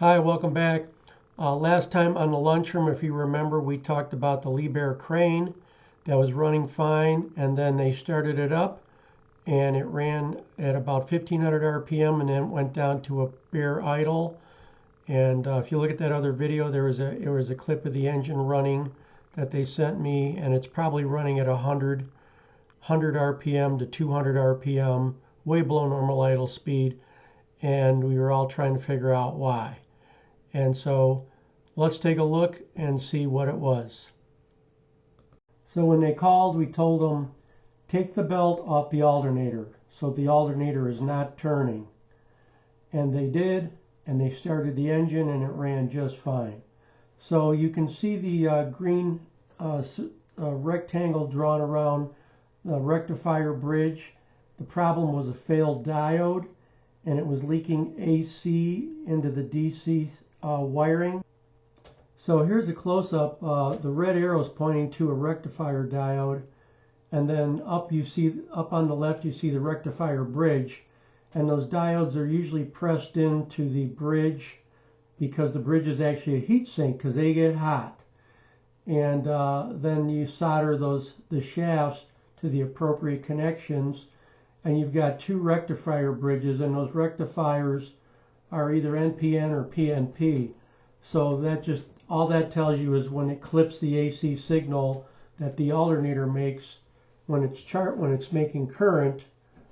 Hi, welcome back. Last time on the lunchroom, if you remember, we talked about the Liebherr crane that was running fine, and then they started it up and it ran at about 1500 RPM and then went down to a bare idle. And if you look at that other video, there was a clip of the engine running that they sent me, and it's probably running at 100 RPM to 200 RPM, way below normal idle speed, and we were all trying to figure out why. And so let's take a look and see what it was. So when they called, we told them, take the belt off the alternator so the alternator is not turning. And they did, and they started the engine and it ran just fine. So you can see the green rectangle drawn around the rectifier bridge. The problem was a failed diode, and it was leaking AC into the DC wiring. So here's a close-up. The red arrow is pointing to a rectifier diode, and then up on the left you see the rectifier bridge, and those diodes are usually pressed into the bridge because the bridge is actually a heat sink because they get hot. And then you solder the shafts to the appropriate connections, and you've got two rectifier bridges, and those rectifiers are either NPN or PNP. So that just all that tells you is when it clips the AC signal that the alternator makes when it's making current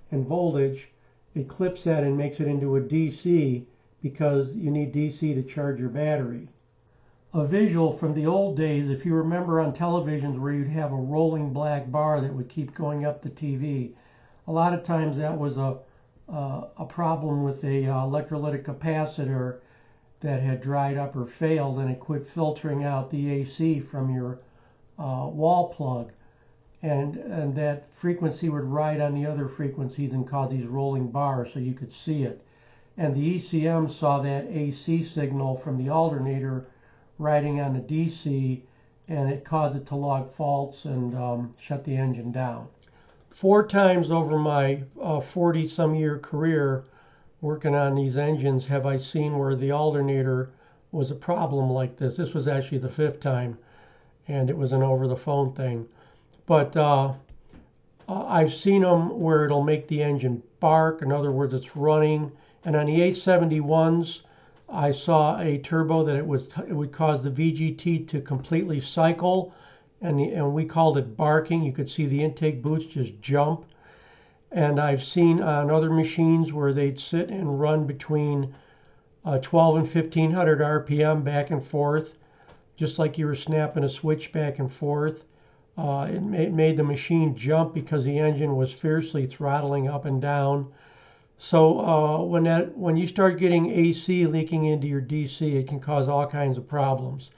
and voltage, it clips that and makes it into a DC because you need DC to charge your battery. A visual from the old days, if you remember on televisions where you'd have a rolling black bar that would keep going up the TV. A lot of times that was a problem with a electrolytic capacitor that had dried up or failed, and it quit filtering out the AC from your wall plug, and that frequency would ride on the other frequencies and cause these rolling bars so you could see it. And the ECM saw that AC signal from the alternator riding on the DC, and it caused it to log faults and shut the engine down. 4 times over my 40-some year career working on these engines have I seen where the alternator was a problem like this. This was actually the 5th time, and it was an over-the-phone thing. But I've seen them where it'll make the engine bark. In other words, it's running. And on the 871s, I saw a turbo that it would cause the VGT to completely cycle, and we called it barking. You could see the intake boots just jump. And I've seen on other machines where they'd sit and run between 12 and 1500 RPM back and forth, just like you were snapping a switch back and forth. It made the machine jump because the engine was fiercely throttling up and down. So when you start getting AC leaking into your DC, it can cause all kinds of problems.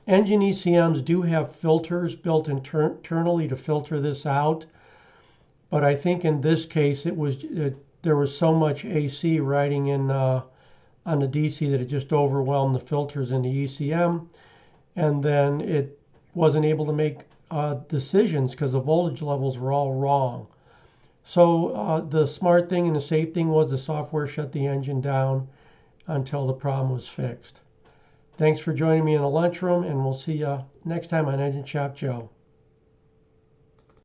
Engine ECMs do have filters built internally to filter this out, but I think in this case there was so much AC riding in on the DC that it just overwhelmed the filters in the ECM, and then it wasn't able to make decisions because the voltage levels were all wrong. So the smart thing and the safe thing was the software shut the engine down until the problem was fixed. Thanks for joining me in the lunchroom, and we'll see you next time on Engine Shop Joe.